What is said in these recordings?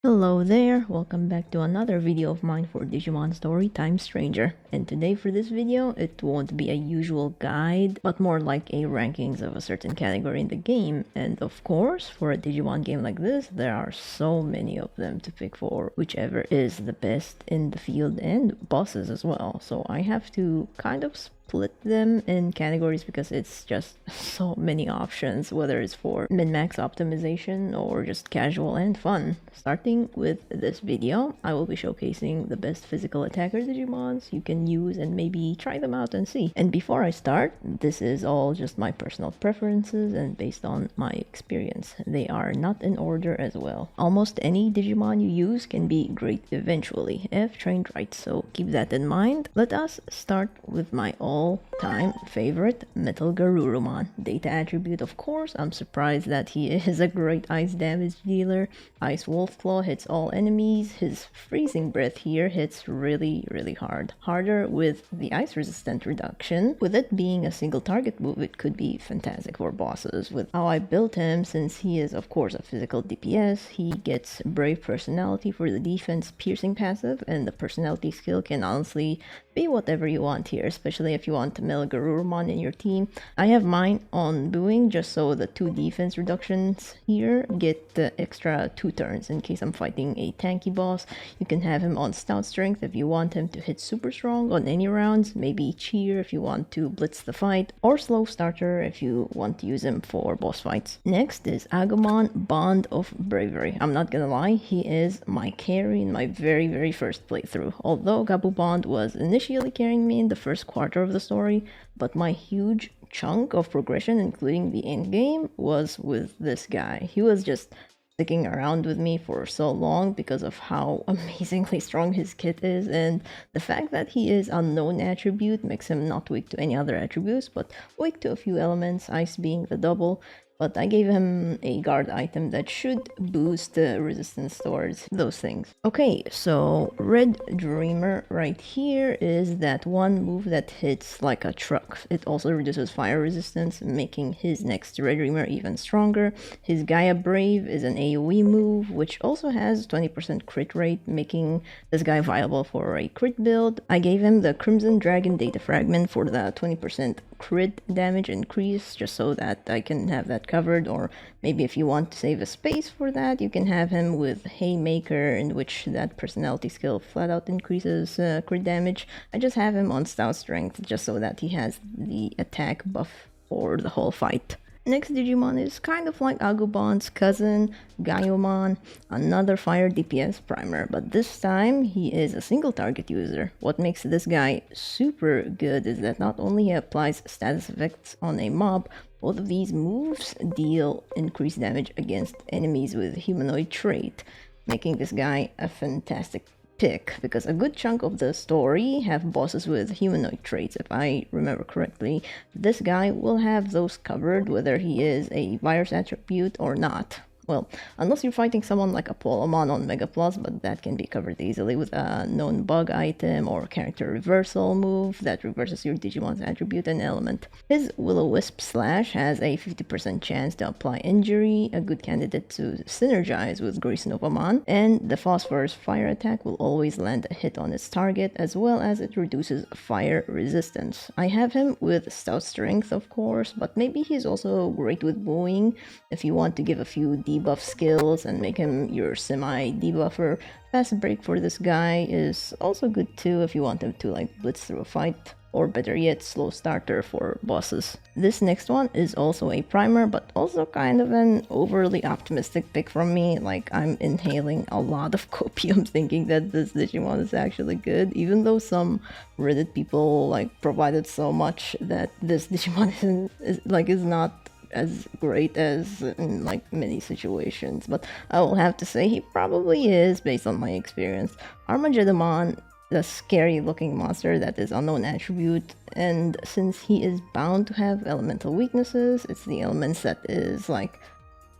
Hello there, welcome back to another video of mine for Digimon Storytime Stranger. And today for this video, it won't be a usual guide, but more like a rankings of a certain category in the game. And of course, for a Digimon game like this, there are so many of them to pick for, whichever is the best in the field and bosses as well. So I have to kind of split them in categories because it's just so many options, whether it's for min-max optimization or just casual and fun. Starting with this video, I will be showcasing the best physical attacker Digimons you can use and maybe try them out and see. And before I start, this is all just my personal preferences and based on my experience. They are not in order as well. Almost any Digimon you use can be great eventually if trained right, so keep that in mind. Let us start with my all-time favorite, Metal Garurumon. Data attribute, of course. I'm surprised that he is a great ice damage dealer. Ice Wolf Claw hits all enemies. His freezing breath here hits really hard. Harder with the ice resistant reduction. With it being a single target move, it could be fantastic for bosses. With how I built him, since he is of course a physical DPS, he gets Brave Personality for the defense piercing passive, and the personality skill can honestly be whatever you want here, especially if you want Garurumon in your team. I have mine on Booing just so the 2 defense reductions here get the extra 2 turns in case I'm fighting a tanky boss. You can have him on Stout Strength if you want him to hit super strong on any rounds, maybe Cheer if you want to blitz the fight, or Slow Starter if you want to use him for boss fights. Next is Agumon, Bond of Bravery. I'm not gonna lie, he is my carry in my very first playthrough. Although Gabu Bond was initially carrying me in the first quarter of the story, but my huge chunk of progression, including the end game, was with this guy. He was just sticking around with me for so long because of how amazingly strong his kit is, and the fact that he is unknown attribute makes him not weak to any other attributes, but weak to a few elements, ice being the double. But I gave him a guard item that should boost the resistance towards those things. Okay, so Red Dreamer right here is that one move that hits like a truck. It also reduces fire resistance, making his next Red Dreamer even stronger. His Gaia Brave is an AoE move, which also has 20% crit rate, making this guy viable for a crit build. I gave him the Crimson Dragon Data Fragment for the 20% crit damage increase, just so that I can have that covered, or maybe if you want to save a space for that, you can have him with Haymaker, in which that personality skill flat out increases crit damage. I just have him on Stout Strength, just so that he has the attack buff for the whole fight. Next Digimon is kind of like Agumon's cousin, Gaiomon, another fire DPS primer, but this time he is a single target user. What makes this guy super good is that not only he applies status effects on a mob, both of these moves deal increased damage against enemies with humanoid trait, making this guy a fantastic pick, because a good chunk of the story have bosses with humanoid traits. If I remember correctly, this guy will have those covered whether he is a virus attribute or not. Well, unless you're fighting someone like Apollomon on Mega Plus, but that can be covered easily with a known bug item or character reversal move that reverses your Digimon's attribute and element. His Will-O-Wisp Slash has a 50% chance to apply injury, a good candidate to synergize with Grace Novamon, and the Phosphorus Fire attack will always land a hit on its target, as well as it reduces fire resistance. I have him with Stout Strength, of course, but maybe he's also great with Booing if you want to give a few debuff skills and make him your semi-debuffer. Fast break for this guy is also good too if you want him to like blitz through a fight, or better yet, slow starter for bosses. This next one is also a primer, but also kind of an overly optimistic pick from me. Like, I'm inhaling a lot of copium thinking that this Digimon is actually good, even though some Reddit people like provided so much that this Digimon is not as great as in like many situations, but I will have to say he probably is based on my experience. Armageddon, the scary looking monster that is unknown attribute, and since he is bound to have elemental weaknesses, it's the elements that is like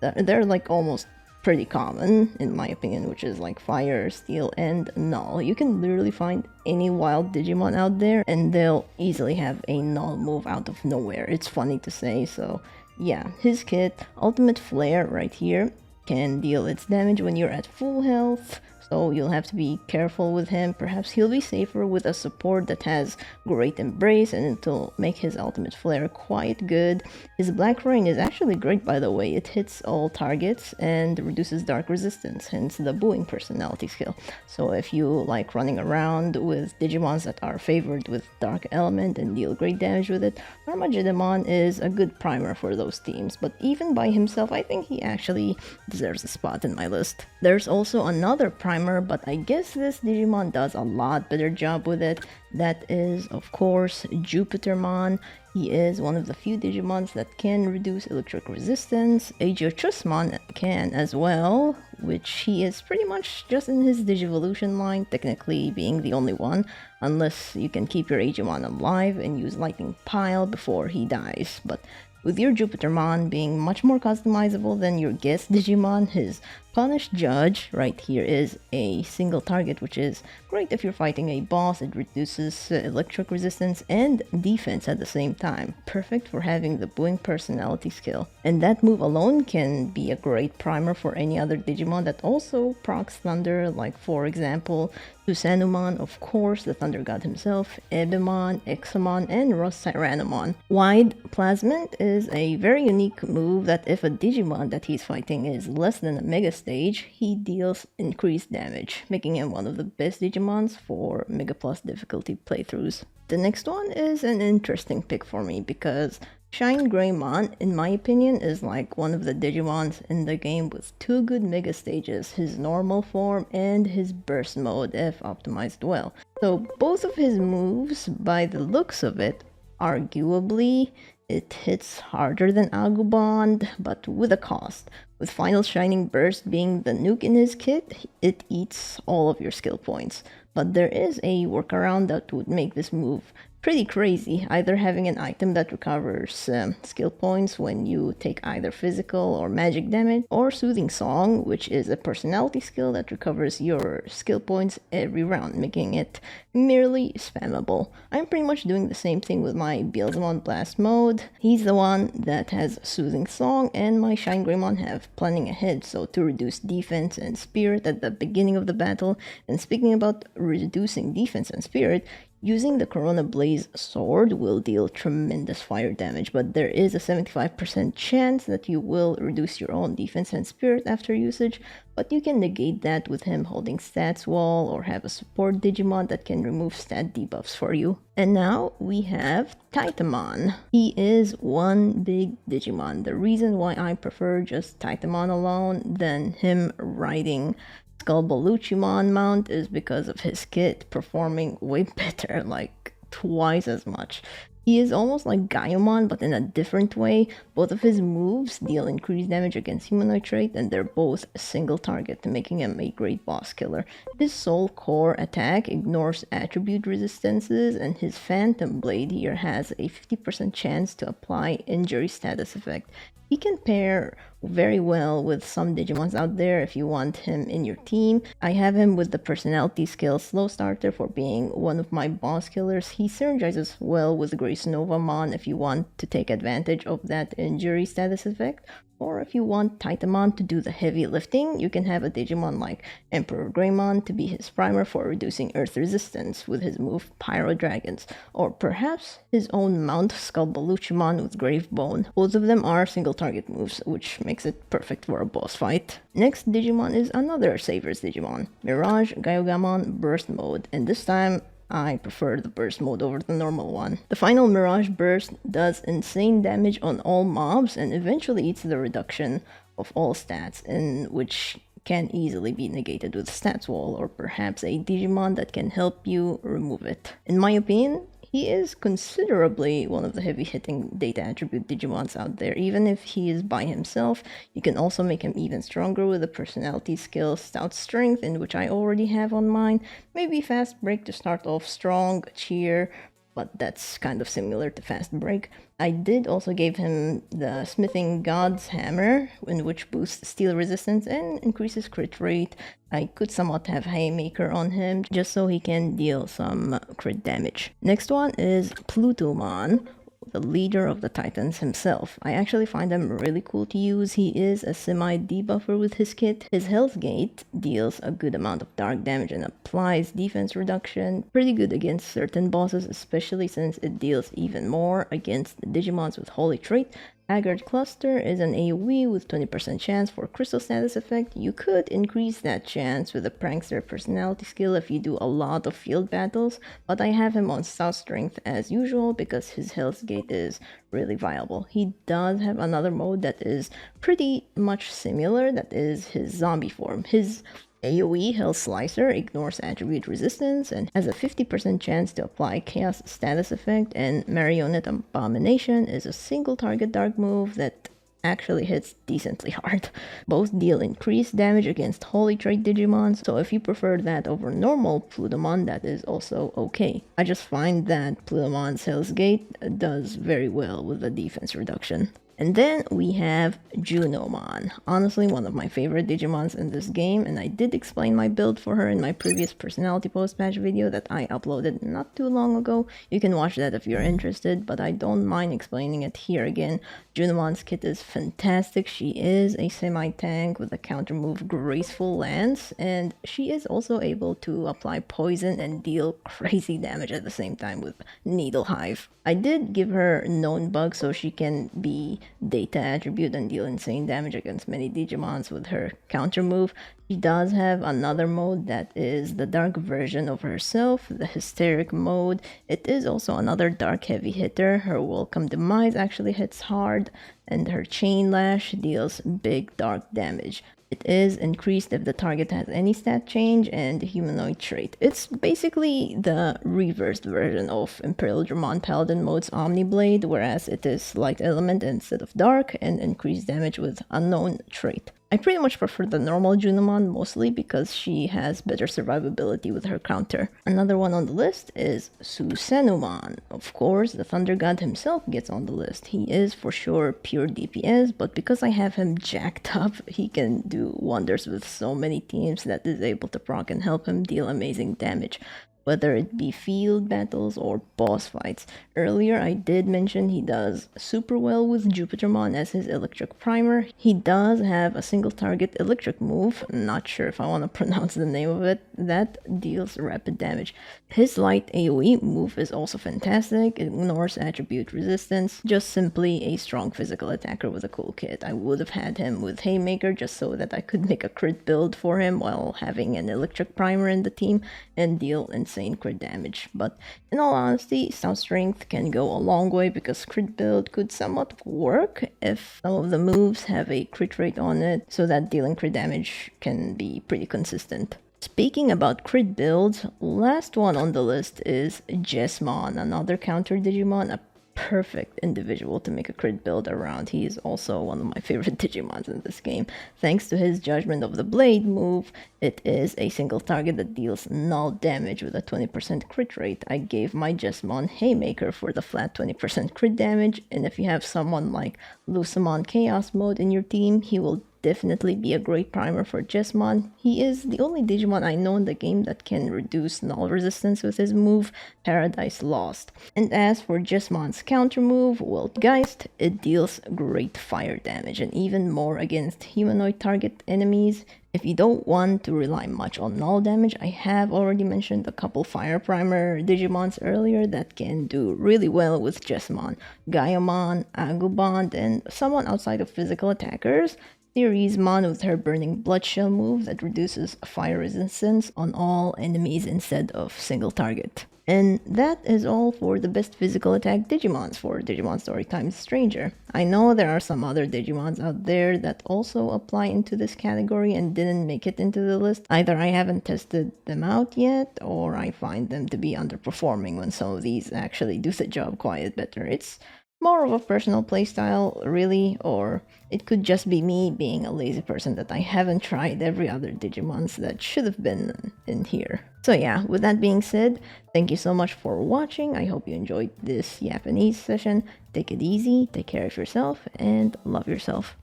they're like almost pretty common in my opinion, which is like fire, steel, and null. You can literally find any wild Digimon out there and they'll easily have a null move out of nowhere. It's funny to say. So yeah, his kit, Ultimate Flare right here, can deal its damage when you're at full health, so you'll have to be careful with him. Perhaps he'll be safer with a support that has great embrace, and it'll make his ultimate flare quite good. His black rain is actually great, by the way. It hits all targets and reduces dark resistance, hence the booing personality skill. So if you like running around with Digimons that are favored with dark element and deal great damage with it, Armageddon is a good primer for those teams. But even by himself, I think he actually deserves a spot in my list. There's also another primer, but I guess this Digimon does a lot better job with it. That is, of course, Jupitermon. He is one of the few Digimons that can reduce electric resistance. Aegyochusmon can as well, which he is pretty much just in his Digivolution line, technically being the only one, unless you can keep your Aegimon alive and use Lightning Pile before he dies. But with your Jupitermon being much more customizable than your guest Digimon, his Punished Judge right here is a single target, which is great if you're fighting a boss. It reduces electric resistance and defense at the same time. Perfect for having the booing personality skill. And that move alone can be a great primer for any other Digimon that also procs Thunder, like for example, Susanumon, of course, the Thunder God himself, Ebimon, Examon, and Ross Tyrannomon. Wide Plasmid is a very unique move that if a Digimon that he's fighting is less than a Mega Stage, he deals increased damage, making him one of the best Digimons for Mega Plus difficulty playthroughs. The next one is an interesting pick for me because Shine Greymon, in my opinion, is like one of the Digimons in the game with two good Mega Stages, his normal form and his burst mode if optimized well. So both of his moves, by the looks of it, arguably, it hits harder than Agumon, but with a cost. With Final Shining Burst being the nuke in his kit, it eats all of your skill points. But there is a workaround that would make this move pretty crazy, either having an item that recovers skill points when you take either physical or magic damage, or Soothing Song, which is a personality skill that recovers your skill points every round, making it merely spammable. I'm pretty much doing the same thing with my Beelzemon Blast mode. He's the one that has Soothing Song, and my Shine Greymon have Planning Ahead, so to reduce defense and spirit at the beginning of the battle. And speaking about reducing defense and spirit, using the Corona Blaze sword will deal tremendous fire damage, but there is a 75% chance that you will reduce your own defense and spirit after usage, but you can negate that with him holding stats wall or have a support Digimon that can remove stat debuffs for you. And now we have Titamon. He is one big Digimon. The reason why I prefer just Titamon alone than him riding Skullbaluchimon mount is because of his kit performing way better, like twice as much. He is almost like Gaiamon, but in a different way. Both of his moves deal increased damage against humanoid trait, and they're both single target, making him a great boss killer. His Soul Core attack ignores attribute resistances, and his Phantom Blade here has a 50% chance to apply injury status effect. He can pair very well with some Digimons out there if you want him in your team. I have him with the personality skill Slow Starter for being one of my boss killers. He synergizes well with Grace Novamon if you want to take advantage of that injury status effect. Or if you want Titamon to do the heavy lifting, you can have a Digimon like Emperor Greymon to be his primer for reducing earth resistance with his move Pyro Dragons, or perhaps his own Mount Skullbaluchimon with Gravebone. Both of them are single target moves, which makes it perfect for a boss fight. Next Digimon is another Savers Digimon, Mirage Gyogamon Burst Mode, and this time I prefer the burst mode over the normal one. The final Mirage Burst does insane damage on all mobs and eventually eats the reduction of all stats, in which can easily be negated with Stats Wall or perhaps a Digimon that can help you remove it. In my opinion, he is considerably one of the heavy-hitting data attribute Digimons out there. Even if he is by himself, you can also make him even stronger with the personality skill Stout Strength, in which I already have on mine. Maybe Fast Break to start off strong, Cheer, but that's kind of similar to Fast Break. I did also give him the Smithing God's Hammer, in which boosts steel resistance and increases crit rate. I could somewhat have Haymaker on him, just so he can deal some crit damage. Next one is Plutomon, the leader of the Titans himself. I actually find him really cool to use. He is a semi-debuffer with his kit. His Health Gate deals a good amount of dark damage and applies defense reduction. Pretty good against certain bosses, especially since it deals even more against the Digimons with Holy Trait. Haggard Cluster is an AoE with 20% chance for crystal status effect. You could increase that chance with a prankster personality skill if you do a lot of field battles, but I have him on South Strength as usual because his health gate is really viable. He does have another mode that is pretty much similar, that is his zombie form. His AoE Health Slicer ignores attribute resistance and has a 50% chance to apply Chaos status effect, and Marionette Abomination is a single target dark move that actually hits decently hard. Both deal increased damage against Holy Trait Digimons, so if you prefer that over normal Plutomon, that is also okay. I just find that Plutomon's Health Gate does very well with the defense reduction. And then we have Junomon, honestly one of my favorite Digimons in this game, and I did explain my build for her in my previous personality post-patch video that I uploaded not too long ago. You can watch that if you're interested, but I don't mind explaining it here again. Junomon's kit is fantastic. She is a semi-tank with a counter move Graceful Lance, and she is also able to apply poison and deal crazy damage at the same time with Needle Hive. I did give her known bug so she can be data attribute and deal insane damage against many Digimons with her counter move. She does have another mode that is the dark version of herself, the hysteric mode. It is also another dark heavy hitter. Her Welcome Demise actually hits hard, and her Chain Lash deals big dark damage. It is increased if the target has any stat change and humanoid trait. It's basically the reversed version of Imperial Dramon Paladin mode's Omniblade, whereas it is light element instead of dark and increased damage with unknown trait. I pretty much prefer the normal Junomon, mostly because she has better survivability with her counter. Another one on the list is Susanumon. Of course, the Thunder God himself gets on the list. He is for sure pure DPS, but because I have him jacked up, he can do wonders with so many teams that is able to proc and help him deal amazing damage, whether it be field battles or boss fights. Earlier I did mention he does super well with Jupitermon as his electric primer. He does have a single target electric move, not sure if I want to pronounce the name of it, that deals rapid damage. His light AoE move is also fantastic, it ignores attribute resistance, just simply a strong physical attacker with a cool kit. I would have had him with Haymaker just so that I could make a crit build for him while having an electric primer in the team and deal insane crit damage. But in all honesty, South Strength can go a long way because crit build could somewhat work if some of the moves have a crit rate on it, so that dealing crit damage can be pretty consistent. Speaking about crit builds, last one on the list is Jesmon, another counter Digimon, a perfect individual to make a crit build around. He is also one of my favorite Digimons in this game. Thanks to his Judgment of the Blade move, it is a single target that deals null damage with a 20% crit rate. I gave my Jesmon Haymaker for the flat 20% crit damage, and if you have someone like Lucemon Chaos mode in your team, he will definitely be a great primer for Jesmon. He is the only Digimon I know in the game that can reduce null resistance with his move, Paradise Lost. And as for Jesmon's counter move, well, Geist, it deals great fire damage and even more against humanoid target enemies. If you don't want to rely much on null damage, I have already mentioned a couple fire primer Digimons earlier that can do really well with Jesmon. Gaiamon, Agumon, and someone outside of physical attackers. Therismon with her Burning Bloodshell move that reduces fire resistance on all enemies instead of single target. And that is all for the best physical attack Digimons for Digimon Storytime Stranger. I know there are some other Digimons out there that also apply into this category and didn't make it into the list. Either I haven't tested them out yet, or I find them to be underperforming when some of these actually do the job quite better. It's more of a personal playstyle, really, or it could just be me being a lazy person that I haven't tried every other Digimons that should have been in here. So yeah, with that being said, thank you so much for watching. I hope you enjoyed this Japanese session. Take it easy, take care of yourself, and love yourself.